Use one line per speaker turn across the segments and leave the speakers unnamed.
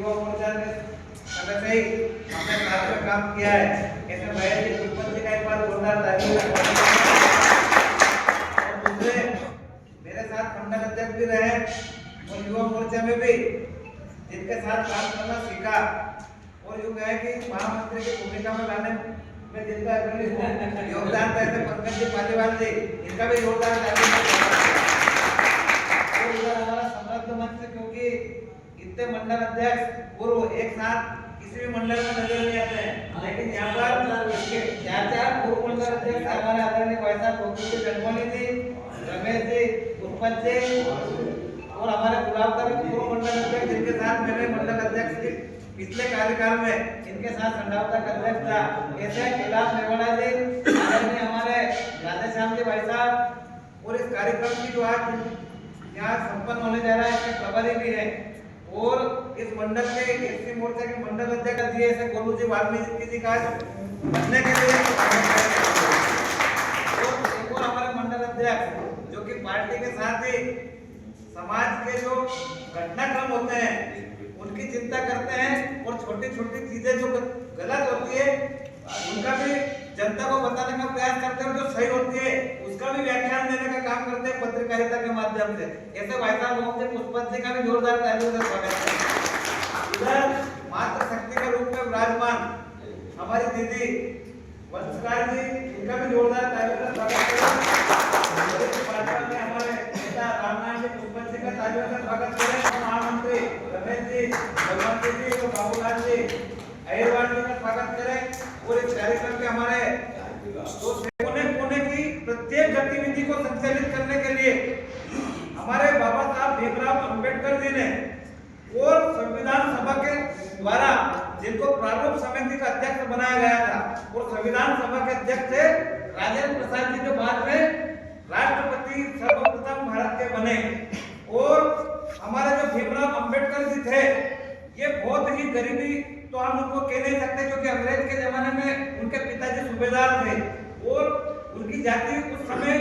युवा मोर्चा के समय से ही हमने साथ में काम किया है। ऐसे महेश जी पुष्पन जी का एक बार जोरदार ताली और दूसरे मेरे साथ मंडल अध्यक्ष भी रहे और युवा मोर्चा में भी जिनके साथ काम करना सीखा और यूँ कहे कि महामंत्री की भूमिका में लाने में जिनका योगदान था ऐसे पंकज जी पालीवाल जी, इनका भी योगदान हमारा समृद्ध मंच से, क्योंकि इतने मंडल अध्यक्ष पूर्व एक साथ किसी भी मंडल में नजर नहीं आते हैं, लेकिन यहाँ पर चार पूर्व मंडल अध्यक्ष हमारे आदरणीय भाई साहब गोकुल जी जन्मोली जी, रमेश जी, पुष्पन जी और हमारे गुलाब का भी पूर्व मंडल अध्यक्ष, जिनके साथ मैंने मंडल अध्यक्ष के पिछले कार्यकाल में इनके साथ संडावता का अध्यक्ष था। ऐसे कैलाश मेवाड़ा जी, आदरणीय हमारे राधेश्याम जी भाई साहब और इस कार्यक्रम की जो आज यहाँ संपन्न होने जा रहा है इसके प्रभारी भी है और इस मंडल के एससी मोर्चा के मंडल अध्यक्ष जी ऐसे गोलू जी वाल्मीकि जी का बनने के लिए और हमारे मंडल अध्यक्ष जो कि पार्टी के साथ ही समाज के जो घटनाक्रम होते हैं उनकी चिंता करते हैं और छोटी छोटी चीजें जो गलत होती है उनका भी जनता को बताने का प्रयास करते हैं, जो सही होती है उसका भी व्याख्यान देने का काम करते हैं पत्रकारिता के माध्यम से। ऐसे भाई साहब मोहम्मद पुष्पन जी का भी जोरदार तालियों से स्वागत है। इधर मातृ शक्ति के रूप में विराजमान हमारी दीदी वंशकार जी, इनका भी जोरदार तालियों से स्वागत है। हमारे नेता रामनाथ जी पुष्पन जी का तालियों से स्वागत करें। महामंत्री रमेश जी, भगवंत जी और बाबूलाल जी अहिरवाल जी का स्वागत करें और इस कार्यक्रम के हमारे कोने की प्रत्येक गतिविधि को संचालित करने के लिए हमारे बाबा साहब भीमराव अंबेडकर जी ने और संविधान सभा के द्वारा जिनको प्रारूप समिति का अध्यक्ष बनाया गया था और संविधान सभा के अध्यक्ष थे राजेंद्र प्रसाद जी, जो बाद में राष्ट्रपति सर्वप्रथम भारत के बने। और हमारे जो भीमराव अंबेडकर जी थे ये बहुत ही गरीबी तो हम उनको कह नहीं सकते, क्योंकि अंग्रेज के जमाने में उनके पिताजी सूबेदार थे और उनकी जाति उस समय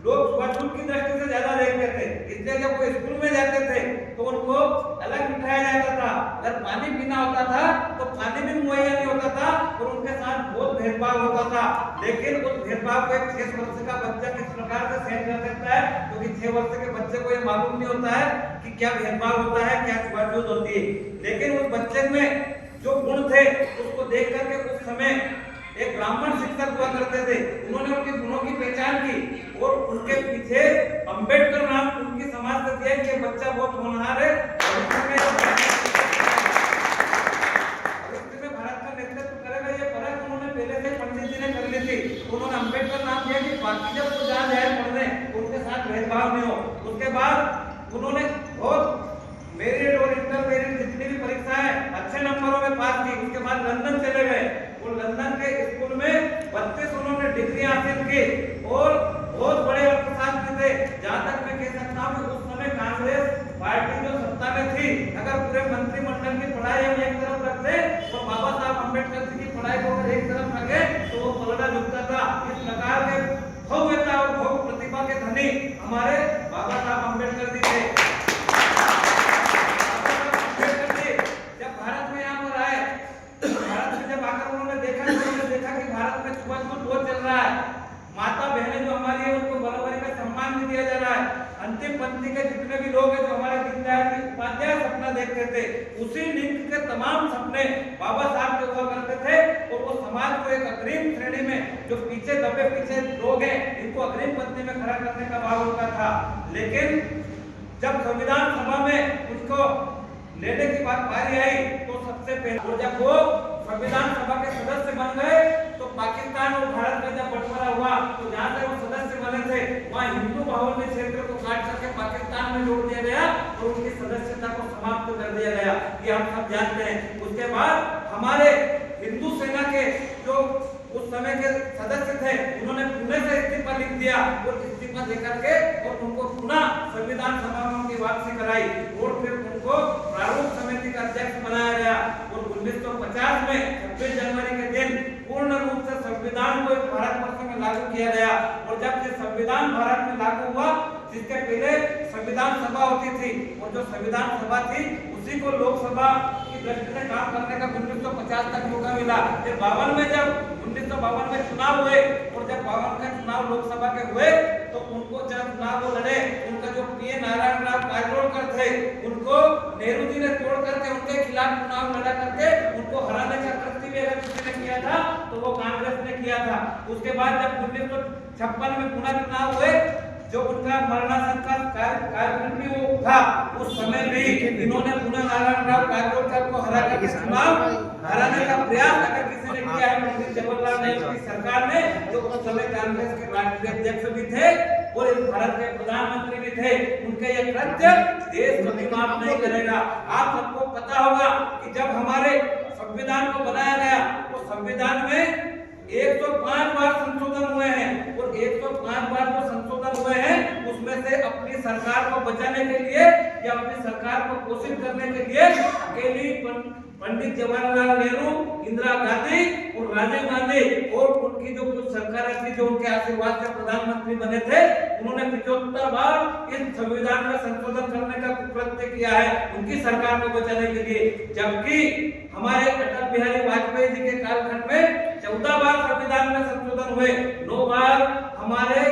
लोग छुआछूत की दृष्टि से ज्यादा देखते थे, इसलिए जब वो स्कूल में जाते थे तो उनको अलग बिठाया जाता था। अगर पानी पीना होता था तो पानी भी मुहैया नहीं होता था और उनके साथ बहुत भेदभाव होता था। लेकिन उस भेदभाव को एक 6 वर्ष का बच्चा किस प्रकार से सहन कर सकता है, क्योंकि 6 वर्ष के बच्चे को ये मालूम नहीं होता है कि क्या भेदभाव होता है, क्या छुआछूत होती है। लेकिन उस बच्चे में जो गुण थे उसको देख करके उस समय एक ब्राह्मण शिक्षक हुआ करते थे, उन्होंने उनके गुणों की पहचान की और उनके पीछे अंबेडकर नाम उनकी समाज से दिया कि बच्चा बहुत होनहार है, भारत का नेतृत्व करेगा। ये परख उन्होंने पहले से पंडित जी ने कर ली थी, उन्होंने अंबेडकर नाम दिया कि बाकी जब वो जहाँ जाए पढ़ने उनके साथ भेदभाव नहीं हो। उसके बाद उन्होंने बहुत मेरिट और इंटरमेरिट जितनी भी परीक्षाएं अच्छे नंबरों में पास की। उसके बाद लंदन चले गए और लंदन के स्कूल में 32 उन्होंने डिग्री हासिल की और बहुत बड़े अर्थशास्त्री थे। जहां तक मैं कह सकता हूं कि उस समय कांग्रेस पार्टी जो सत्ता में थी, अगर पूरे मंत्रिमंडल की पढ़ाई हम एक तरफ रखते और बाबा साहब अम्बेडकर जी की पढ़ाई को अगर एक तरफ रखे तो वो पलड़ा झुकता था। इस प्रकार के भव्यता और भव्य प्रतिभा के धनी हमारे बाबा साहब अम्बेडकर जी थे। माता बहनें जो हमारी है उनको बराबरी का सम्मान भी दिया जा रहा है। अंतिम पंक्ति के जितने भी लोग हैं जो हमारे दीनदयाल जी उपाध्याय सपना देखते थे, उसी लिंग के तमाम सपने बाबा साहब के हुआ करते थे और वो समाज को एक अग्रिम श्रेणी में जो पीछे दबे पीछे लोग हैं इनको अग्रिम पंक्ति में खड़ा करने का भाव उनका था। लेकिन जब संविधान सभा में उनको लेने की बारी आई तो सबसे पहले जब वो संविधान सभा के सदस्य बन गए तो पाकिस्तान और भारत में जब बंटवारा हुआ तो जहाँ से वो सदस्य बने थे वहाँ हिंदू बाहुल्य क्षेत्र को काट करके पाकिस्तान में जोड़ दिया गया और उनकी सदस्यता को समाप्त कर दिया गया। ये हम सब जानते हैं। उसके बाद हमारे हिंदू सेना के जो उस समय के सदस्य थे उन्होंने पुणे से इस्तीफा लिख दिया और इस्तीफा देकर के और उनको पुनः संविधान सभा में उनकी वापसी कराई और फिर उनको प्रारूप समिति का अध्यक्ष बनाया गया और 1950 में 26 जनवरी के दिन पूर्ण रूप से संविधान को भारतवर्ष में लागू किया गया। और जब ये संविधान भारत में लागू हुआ, जिसके पहले संविधान सभा होती थी और जो संविधान सभा थी उसी को लोकसभा की दृष्टि से काम करने का 1950 तक मौका मिला। फिर 52 में जब 1952 में चुनाव हुए और जब 52 का चुनाव लोकसभा के हुए तो उनको जब चुनाव वो लड़े, उनका जो पीए नारायण राव काजरोलकर थे उनको नेहरू जी ने तोड़ करके उनके खिलाफ चुनाव लड़ा करके उनको हराने का कृत्य भी अगर किसी ने किया था तो वो कांग्रेस ने किया था। उसके बाद जब 1956 में पुनः चुनाव हुए, जो उनका मरणासन का कार्यक्रम भी वो था, उस समय भी इन्होंने पुनः नारायण राव काजरोलकर को हरा करके चुनाव हराने का प्रयास अगर किसी ने किया है पंडित जवाहरलाल नेहरू की सरकार ने, जो उस समय कांग्रेस के राष्ट्रीय अध्यक्ष भी थे और इस भारत के प्रधानमंत्री भी थे, उनके ये कृत्य देश कभी माफ नहीं करेगा। आप सबको पता होगा कि जब हमारे संविधान को बनाया गया तो संविधान में 105 बार संशोधन हुए हैं और 105 बार जो संशोधन हुए हैं उसमें से अपनी सरकार को बचाने के लिए या अपनी सरकार को पोषित करने के लिए अकेली पंडित जवाहरलाल नेहरू, इंदिरा गांधी और राजीव गांधी और उनकी जो कुछ सरकारें थी जो उनके आशीर्वाद से प्रधानमंत्री बने थे, उन्होंने 75 बार इस संविधान में संशोधन करने का कृत्य किया है उनकी सरकार को बचाने के लिए। जबकि हमारे अटल बिहारी वाजपेयी जी के कालखंड में 14 बार संविधान में संशोधन हुए, 9 बार हमारे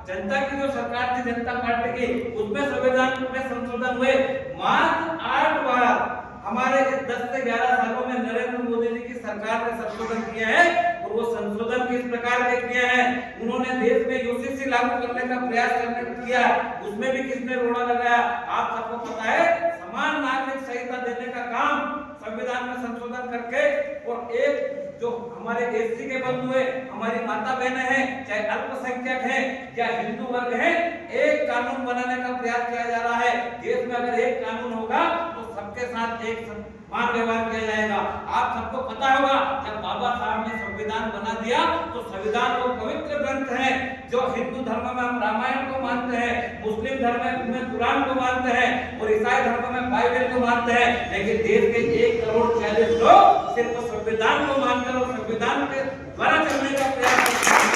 जनता की जो सरकार थी जनता पार्टी की उसमें संविधान में संशोधन हुए, मात्र 8 बार हमारे 10 से 11 सालों में नरेंद्र मोदी जी की सरकार ने संशोधन किया है। और वो संशोधन किस प्रकार के किए हैं, उन्होंने देश में यूसीसी लागू करने का प्रयास किया, उसमें भी किसने रोड़ा लगाया, आप सबको पता है। समान नागरिक संहिता देने का काम संविधान में संशोधन करके और एक जो हमारे एससी के बंधु है, हमारी माता बहनें हैं, चाहे अल्पसंख्यक हैं या हिंदू वर्ग है, एक कानून बनाने का प्रयास किया जा रहा है। देश में अगर एक कानून होगा तो सबके साथ एक समान व्यवहार किया जाएगा। आप सबको पता होगा जब बाबा साहब ने संविधान बना दिया तो संविधान वो पवित्र ग्रंथ है जो हिंदू धर्म में हम रामायण को मानते हैं, मुस्लिम धर्म में कुरान को मानते हैं और ईसाई धर्म में बाइबल को मानते हैं, लेकिन देश के 1 करोड़ 40 लोग सिर्फ संविधान को मानकर और संविधान के द्वारा चलने का प्रयास करते हैं।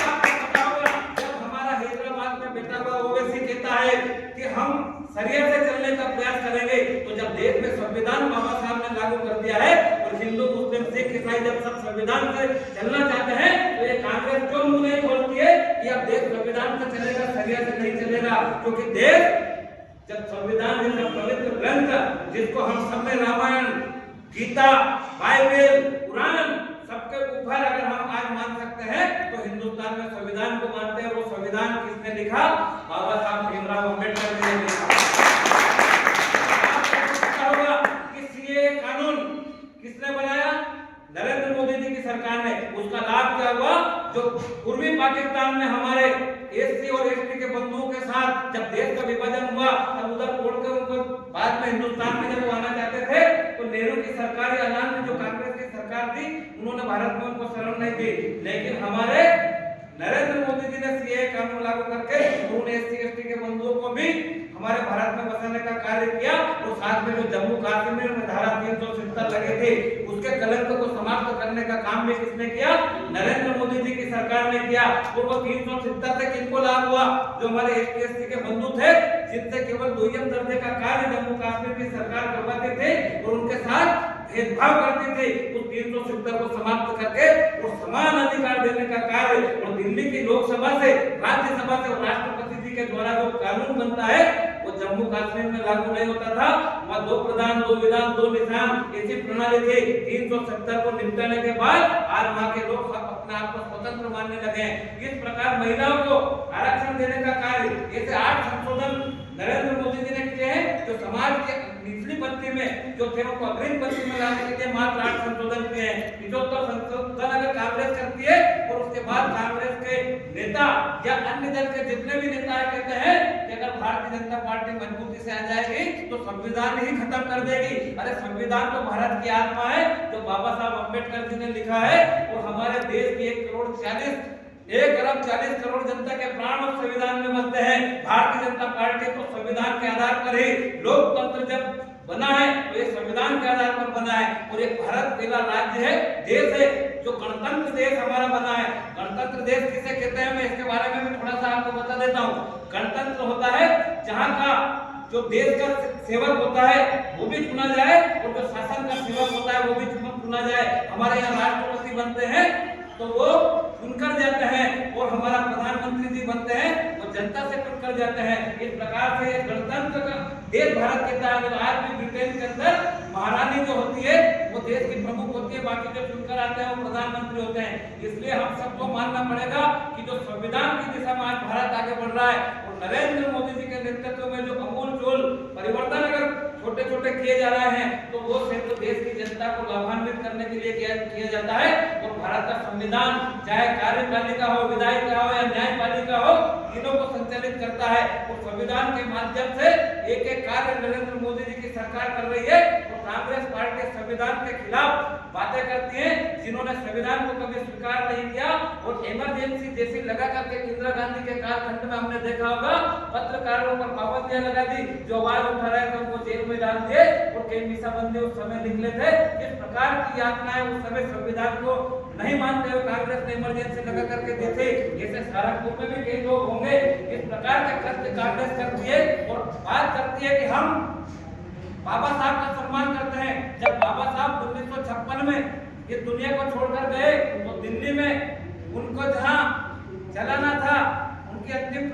आपको पता होगा जब हमारा हैदराबाद में बैठा हुआ ओवैसी कहता है कि हम शरीयत से चलने का प्रयास करेंगे, तो जब देश में संविधान बाबा साहब ने लागू कर दिया है और हिंदू मुस्लिम सिख ईसाई जब सब संविधान से चलना चाहते हैं तो ये कांग्रेस क्यों मुंह नहीं खोलती है कि अब देश संविधान से चलेगा, शरीयत से नहीं चलेगा। क्योंकि देश जब संविधान जैसा पवित्र ग्रंथ जिसको हम सब में रामायण, गीता, बाइबल, कुरान सबके ऊपर अगर हम आज मान सकते हैं तो हिंदुस्तान में संविधान को मानते हैं। वो संविधान किसने लिखा, बाबा साहब भीमराव अम्बेडकर ने लिखा। कानून किसने बनाया, नरेंद्र मोदी जी की सरकार ने। उसका लाभ क्या हुआ, जो पूर्वी पाकिस्तान में हमारे एससी और एसटी के बंधुओं के साथ जब देश का विभाजन हुआ तब उधर छोड़कर उनको बाद में हिंदुस्तान में जब वो आना चाहते थे तो नेहरू की सरकारी ऐलान में जो कांग्रेस की सरकार थी उन्होंने भारत में उनको शरण नहीं दी, लेकिन हमारे नरेंद्र मोदी जी ने सीए कानून लागू करके उन्होंने एससी एसटी के बंधुओं को भी हमारे भारत में बसाने का कार्य किया और साथ में जो जम्मू कश्मीर में धारा 370 लगे थे उसके कलंक को समाप्त करने का काम भी किसने किया, नरेंद्र मोदी जी की सरकार ने किया। और वो 370 से किनको लाभ हुआ, जो हमारे एसटी एसटी के बंधु थे जिनसे केवल द्वितीय दर्जे का कार्य जम्मू कश्मीर की सरकार करवाती थी और उनके साथ भेदभाव करती थी, उस 370 को समाप्त करके और समान अधिकार देने का कार्य और दिल्ली की लोकसभा से, राज्यसभा से और राष्ट्रपति जी के द्वारा जो कानून बनता है वो जम्मू कश्मीर में लागू नहीं होता था। वहाँ 2 प्रधान 2 विधान 2 निशान ऐसी प्रणाली थी। 370 को निपटाने के बाद आज वहाँ के लोग अपने आप को स्वतंत्र मानने लगे। इस प्रकार महिलाओं को आरक्षण देने का कार्य ऐसे 8 संशोधन नरेंद्र मोदी जी ने किए हैं जो समाज के निचली पंक्ति में जो थे उनको अग्रिम पंक्ति में लाने के लिए मात्र 8 संशोधन किए हैं। 75 संशोधन अगर कांग्रेस करती है और उसके बाद कांग्रेस के नेता या अन्य दल के जितने भी नेता कहते हैं कि अगर भारतीय जनता पार्टी मजबूती से आ जाएगी तो संविधान ही खत्म कर देगी। अरे संविधान तो भारत की आत्मा है जो बाबा साहब अम्बेडकर जी ने लिखा है और हमारे देश की 1 अरब 40 करोड़ जनता के प्राण उस संविधान में बसते हैं। भारतीय जनता पार्टी तो संविधान के आधार पर ही लोकतंत्र जब बना है तो ये संविधान के आधार पर बना है और एक भारत पहला राज्य है, देश है जो गणतंत्र देश हमारा बना है। गणतंत्र देश किसे कहते हैं मैं इसके बारे में भी थोड़ा सा आपको बता देता हूँ। गणतंत्र होता है जहाँ का
जो देश का सेवक होता है वो भी चुना जाए और जो शासन का सेवक होता है वो भी चुना जाए। हमारे यहाँ राष्ट्रपति बनते हैं तो वो चुनकर जाते हैं और हमारा प्रधानमंत्री जी बनते हैं वो जनता से चुनकर जाते हैं। इस प्रकार से गणतंत्र का देश भारत के तहत आज भी ब्रिटेन के अंदर महारानी जो होती है वो देश की प्रमुख होती है, बाकी जो चुनकर आते हैं वो प्रधानमंत्री होते हैं। इसलिए हम सबको मानना पड़ेगा कि जो संविधान की दिशा में आज भारत आगे बढ़ रहा है और नरेंद्र मोदी जी के नेतृत्व में जो अमूलचूल परिवर्तन अगर छोटे छोटे किए जा रहे हैं तो वो सिर्फ देश की जनता को लाभान्वित करने के लिए किया जाता है। और भारत का संविधान चाहे कार्यपालिका हो, विधायिका हो या न्यायपालिका हो, तीनों को संचालित करता है। और संविधान के माध्यम से एक एक कार्य नरेंद्र मोदी जी की सरकार कर रही है और कांग्रेस पार्टी संविधान के खिलाफ बातें करती है, जिन्होंने संविधान को कभी स्वीकार नहीं किया। और इमरजेंसी जैसी लगा करके इंदिरा गांधी के कालखंड में हमने देखा होगा पत्रकारों पर पाबंदियां लगा दी, जो आवाज उठा रहे थे उनको जेल में डाल दिए और कई मिसाबंदी उस समय निकले थे। इस प्रकार की यातनाएं उस समय संविधान को नहीं मानते हुए कांग्रेस ने इमरजेंसी लगा करके दी थी। जैसे सहारनपुर में भी कई लोग होंगे। इस प्रकार के कृत्य कांग्रेस करती है और बात करती है कि हम बाबा साहब का सम्मान करते हैं। जब बाबा साहब 1956 में इस दुनिया को छोड़कर गए तो दिल्ली में उनको जहां जलाना था, उनकी अंतिम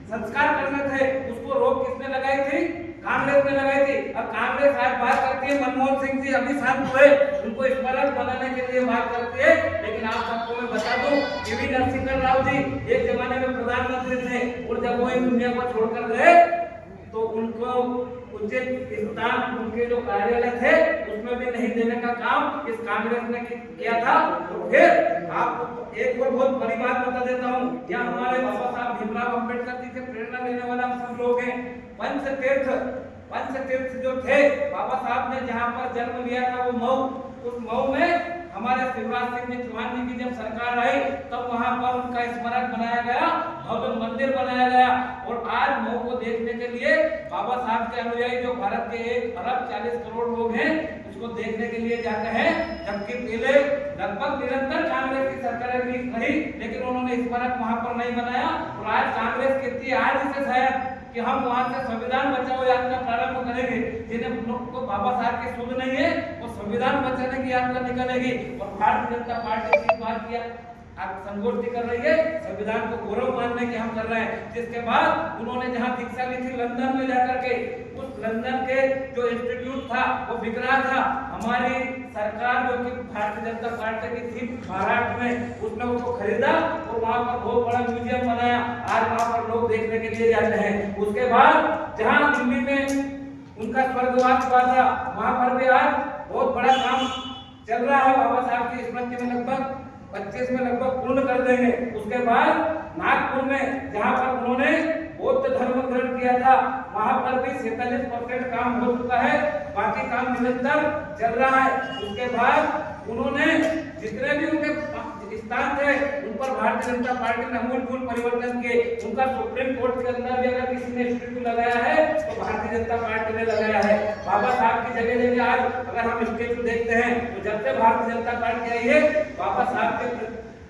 संस्कार करने थे, उसको रोक किसने लगाई थी? कांग्रेस ने लगाई थी। अब कांग्रेस आज बात करती है मनमोहन सिंह जी अभी शांत हुए, उनको स्मारक बनाने के लिए बात करती है। लेकिन आप सबको मैं बता दूं पीवी नरसिम्हा राव जी एक जमाने में प्रधानमंत्री थे और जब वो इस दुनिया को छोड़कर गए तो उनको उचित स्थान उनके जो कार्यालय थे उसमें भी नहीं देने का काम इस कांग्रेस ने किया था। तो फिर आपको एक और बहुत बड़ी बात बता देता हूँ, यहाँ हमारे बाबा साहब भीमराव अंबेडकर जी से प्रेरणा लेने वाला हम सब लोग हैं। पंचतीर्थ जो थे बाबा साहब ने जहाँ पर जन्म लिया था वो मऊ, उस मऊ में हमारे शिवराज सिंह जी चौहान जी की जब सरकार आई तब वहां पर उनका स्मारक बनाया गया, भव्य मंदिर बनाया गया। और आज मऊ को देखने के लिए बाबा साहब के अनुयायी जो भारत के 1 अरब 40 करोड़ लोग हैं उसको देखने के लिए जाते हैं। जबकि पहले लगभग निरंतर कांग्रेस की सरकारें भी रही लेकिन उन्होंने स्मारक वहां पर नहीं बनाया। और आज कांग्रेस कहती है आज इसे शायद कि हम वहां से संविधान बचाओ यात्रा प्रारंभ करेंगे। जिन्हें लोग को बाबा साहब की सुध नहीं है वो संविधान बचाने की यात्रा निकलेगी। और भारतीय जनता पार्टी की बात किया आप संगोष्ठी कर रही है, संविधान को गौरव मानने की हम कर रहे हैं। जिसके बाद उन्होंने जहां दीक्षा ली थी लंदन में जाकर के, उस लंदन के जो इंस्टीट्यूट था वो बिक रहा था। हमारी सरकार जो कि भारतीय जनता पार्टी की थी महाराष्ट्र में, उसने उसको खरीदा और वहां पर बहुत बड़ा म्यूजियम बनाया। आज वहां पर लोग देखने के लिए जाते हैं। उसके बाद जहां दिल्ली में उनका स्वर्गवास हुआ था वहां पर भी आज बहुत बड़ा काम चल रहा है। बाबा साहब की स्मृति में लगभग 25 में लगभग पूर्ण कर देंगे। उसके बाद नागपुर में जहां पर उन्होंने बौद्ध धर्म ग्रहण किया था वहां पर भी 47% काम हो चुका है, बाकी काम निरंतर चल रहा है। उसके बाद उन्होंने जितने भी उनके स्थान थे उन पर भारतीय जनता पार्टी ने अमूलचूल परिवर्तन किए। उनका सुप्रीम कोर्ट के अंदर भी अगर किसी ने स्टैच्यू लगाया है तो भारतीय जनता पार्टी ने लगाया है। बाबा साहब की जगह जगह आज अगर हम स्टैच्यू देखते हैं तो जब से भारतीय जनता पार्टी आई है बाबा साहब के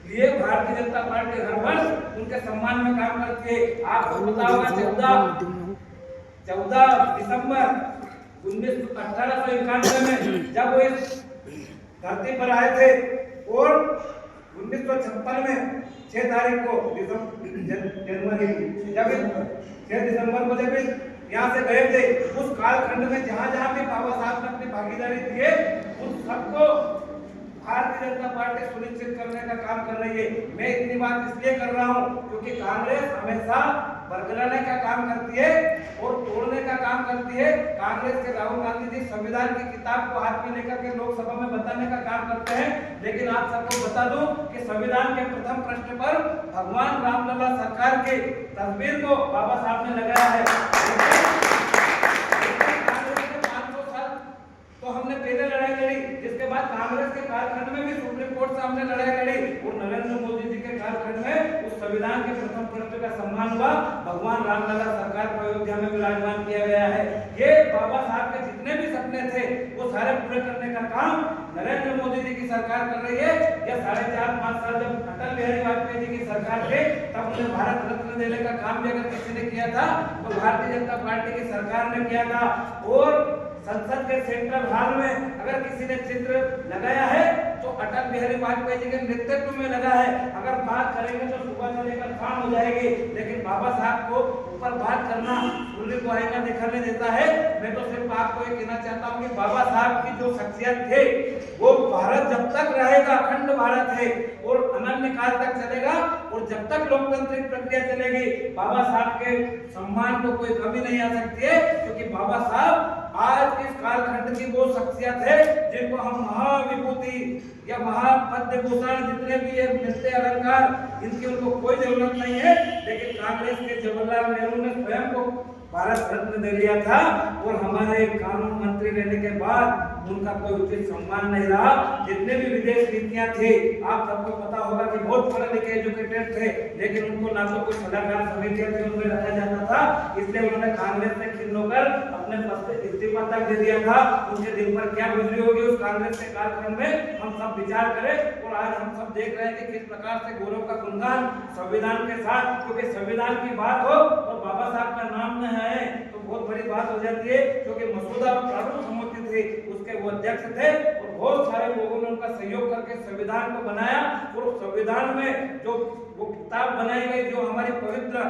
लिए भारतीय जनता पार्टी हर वर्ष उनके सम्मान में काम करती है। आपको पता होगा 14 दिसंबर 1891 में जब वो इस धरती पर आए थे और 1956 में 6 तारीख को जनवरी जब 6 दिसंबर को जब यहाँ से गए थे उस कालखंड में जहाँ जहाँ भी बाबा साहब ने अपनी भागीदारी दिए उन सबको भारतीय जनता पार्टी सुनिश्चित करने का काम कर रही है। मैं इतनी बात इसलिए कर रहा हूँ क्योंकि कांग्रेस हमेशा बरगलाने का काम करती है और तोड़ने का काम करती है। कांग्रेस के राहुल गांधी जी संविधान की किताब को हाथ में लेकर के लोकसभा में बताने का काम करते हैं। लेकिन आप सबको बता दूं कि संविधान के प्रथम पृष्ठ पर भगवान रामलला सरकार की तस्वीर को बाबा साहब ने लगाया है। तो हमने पहले लड़ाई लड़ी, जिसके बाद कांग्रेस के कालखंड में भी सुप्रीम कोर्ट से हमने लड़ाई लड़ी और नरेंद्र मोदी जी के कालखंड में उस संविधान के प्रथम पृष्ठ का सम्मान हुआ। भगवान रामलला सरकार को अयोध्या में विराजमान किया गया है। ये बाबा साहब के जितने भी सपने थे वो सारे पूरे करने का काम नरेंद्र मोदी जी की सरकार कर रही है। या 4.5-5 साल जब अटल बिहारी वाजपेयी जी की सरकार थे तब उन्हें भारत रत्न देने का काम भी अगर किसी ने किया था तो भारतीय जनता पार्टी की सरकार ने किया था। और संसद के सेंट्रल हॉल में अगर किसी ने चित्र लगाया है तो अटल बिहारी वाजपेयी जी के नेतृत्व में लगा है। अगर बात करेंगे तो सुबह से लेकर शाम हो जाएगी, लेकिन बाबा साहब को ऊपर बात करना सूर्य को आईना दिखाने देता है। मैं तो सिर्फ आपको ये कहना चाहता हूँ कि बाबा साहब की जो शख्सियत थे वो भारत जब तक रहेगा, अखंड भारत है और अनन्य काल तक चलेगा। और जब तक लोकतांत्रिक प्रक्रिया चलेगी बाबा साहब के सम्मान को कोई कमी नहीं आ सकती है, क्योंकि बाबा साहब आज इस कालखंड की वो शख्सियत है जिनको हम महाविभूति या महापद्य भूषण जितने भी ये मिलते अलंकार इनकी उनको कोई जरूरत नहीं है। लेकिन कांग्रेस के जवाहरलाल नेहरू ने स्वयं को भारत रत्न दे लिया था और हमारे कानून मंत्री रहने के बाद उनका कोई उचित सम्मान नहीं रहा। जितने भी विदेश नीतियां थी आप सबको पता होगा कि बहुत पढ़े लिखे एजुकेटेड थे, लेकिन उनको ना तो कोई सलाहकार समितियां थी उनमें रखा जाता था, इसलिए उन्होंने कांग्रेस से खिन्न होकर अपने पद से इस्तीफा तक दे दिया था। उनके दिल पर क्या गुजरी होगी उस कांग्रेस के कालखंड में हम सब विचार करें। और आज हम सब देख रहे हैं कि किस प्रकार से गौरव का गुणगान संविधान के साथ, क्योंकि संविधान की बात हो और बाबा साहब का नाम न है तो बहुत बड़ी बात हो जाती है। क्योंकि मसूदा प्रारूप समिति थी उसके वो अध्यक्ष थे और बहुत सारे लोगों ने उनका सहयोग करके संविधान को बनाया। और संविधान में जो वो किताब बनाई गई जो हमारी पवित्र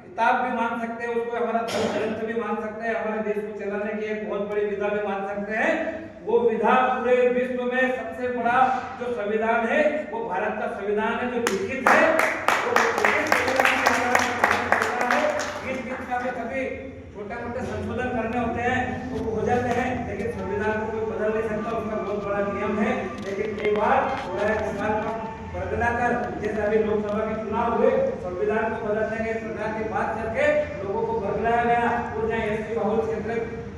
किताब भी मान सकते हैं, उसको हमारा धर्म ग्रंथ भी मान सकते हैं, हमारे देश को चलाने की एक बहुत बड़ी विधा भी मान सकते हैं। वो विधा पूरे विश्व में सबसे बड़ा जो संविधान है वो भारत का संविधान है जो लिखित है। कभी छोटे मोटे संशोधन करने होते हैं तो वो हो जाते हैं, लेकिन संविधान को कोई बदल नहीं सकता, उसका बहुत बड़ा नियम है। लेकिन कई बार बदला कर जैसे अभी लोकसभा के चुनाव हुए संविधान को बदलने के प्रकार की बात करके लोगों को बदलाया गया। और जहाँ एसटी बहुल क्षेत्र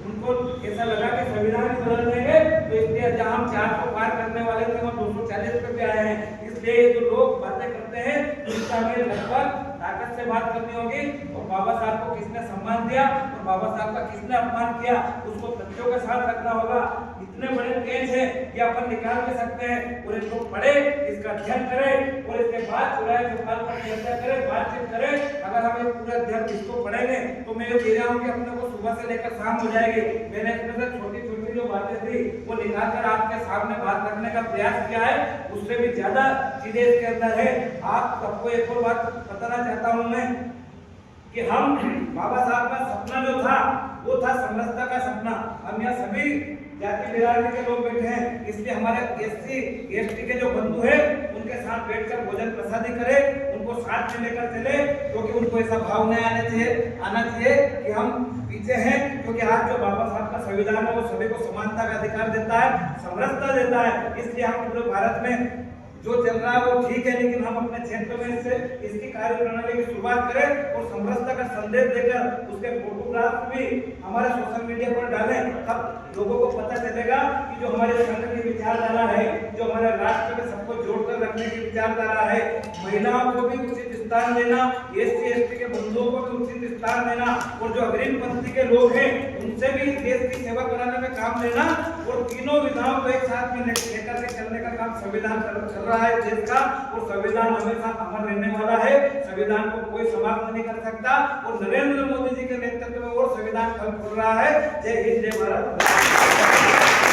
उनको ऐसा लगा कि संविधान को बदल देंगे तो इसलिए जहाँ हम 400 पार करने वाले थे वो 240 पे भी आए हैं। इसलिए जो लोग बातें करते हैं उसका हमें लगभग ताकत से बात करनी होगी। और बाबा साहब को किसने सम्मान दिया और बाबा साहब का किसने अपमान किया उसको तथ्यों के साथ रखना होगा। इतने बड़े पेज है कि अपन निकाल भी सकते हैं और इनको पढ़े, इसका अध्ययन करें और इसके बाद पर चर्चा करें, बातचीत करें। अगर हम ये पूरा अध्ययन इसको पढ़ेंगे तो मैं ये कह रहा हूँ कि अपने को सुबह से लेकर शाम हो जाएगी। मैंने इसमें से छोटी छोटी जो बातें थी वो निकालकर आपके सामने बात रखने का प्रयास किया है, उससे भी ज्यादा चीजें इसके अंदर है। आप सबको एक और बात बताना चाहता हूँ मैं कि हम बाबा साहब का सपना जो था वो था समरसता का सपना। हम यहाँ सभी जाति बिरादरी के लोग बैठे हैं, इसलिए हमारे एससी एसटी के जो बंधु हैं उनके साथ बैठकर भोजन प्रसादी करें, उनको साथ में लेकर चले, क्योंकि उनको ऐसा भाव नहीं आना चाहिए कि हम पीछे हैं। क्योंकि आज जो बाबा साहब का संविधान है वो सभी को समानता का अधिकार देता है, समरसता देता है। इसलिए हम पूरे भारत में जो चल रहा है वो ठीक है, लेकिन हम अपने क्षेत्र में इसकी कार्य प्रणाली की शुरुआत करें और समरसता का संदेश देकर उसके फोटोग्राफ भी हमारे सोशल मीडिया पर डालें। तब लोगों को पता चलेगा कि जो हमारे संघ की विचारधारा है, जो हमारे राष्ट्र में सबको जोड़कर रखने की विचारधारा है, महिलाओं को भी उचित स्थान देना, एससी एसटी के बंधुओं को भी उचित स्थान देना और जो अग्रिम पंक्ति के लोग हैं उनसे भी देश की सेवा कराने में काम लेना और तीनों विधाओं को एक साथ में लेकर के चलने का काम संविधान कर रहा है देश का। और संविधान हमेशा अमर रहने वाला है, संविधान को कोई समाप्त नहीं कर सकता। और नरेंद्र मोदी जी के नेतृत्व में और संविधान फल फूल रहा है। जय हिंद, जय भारत।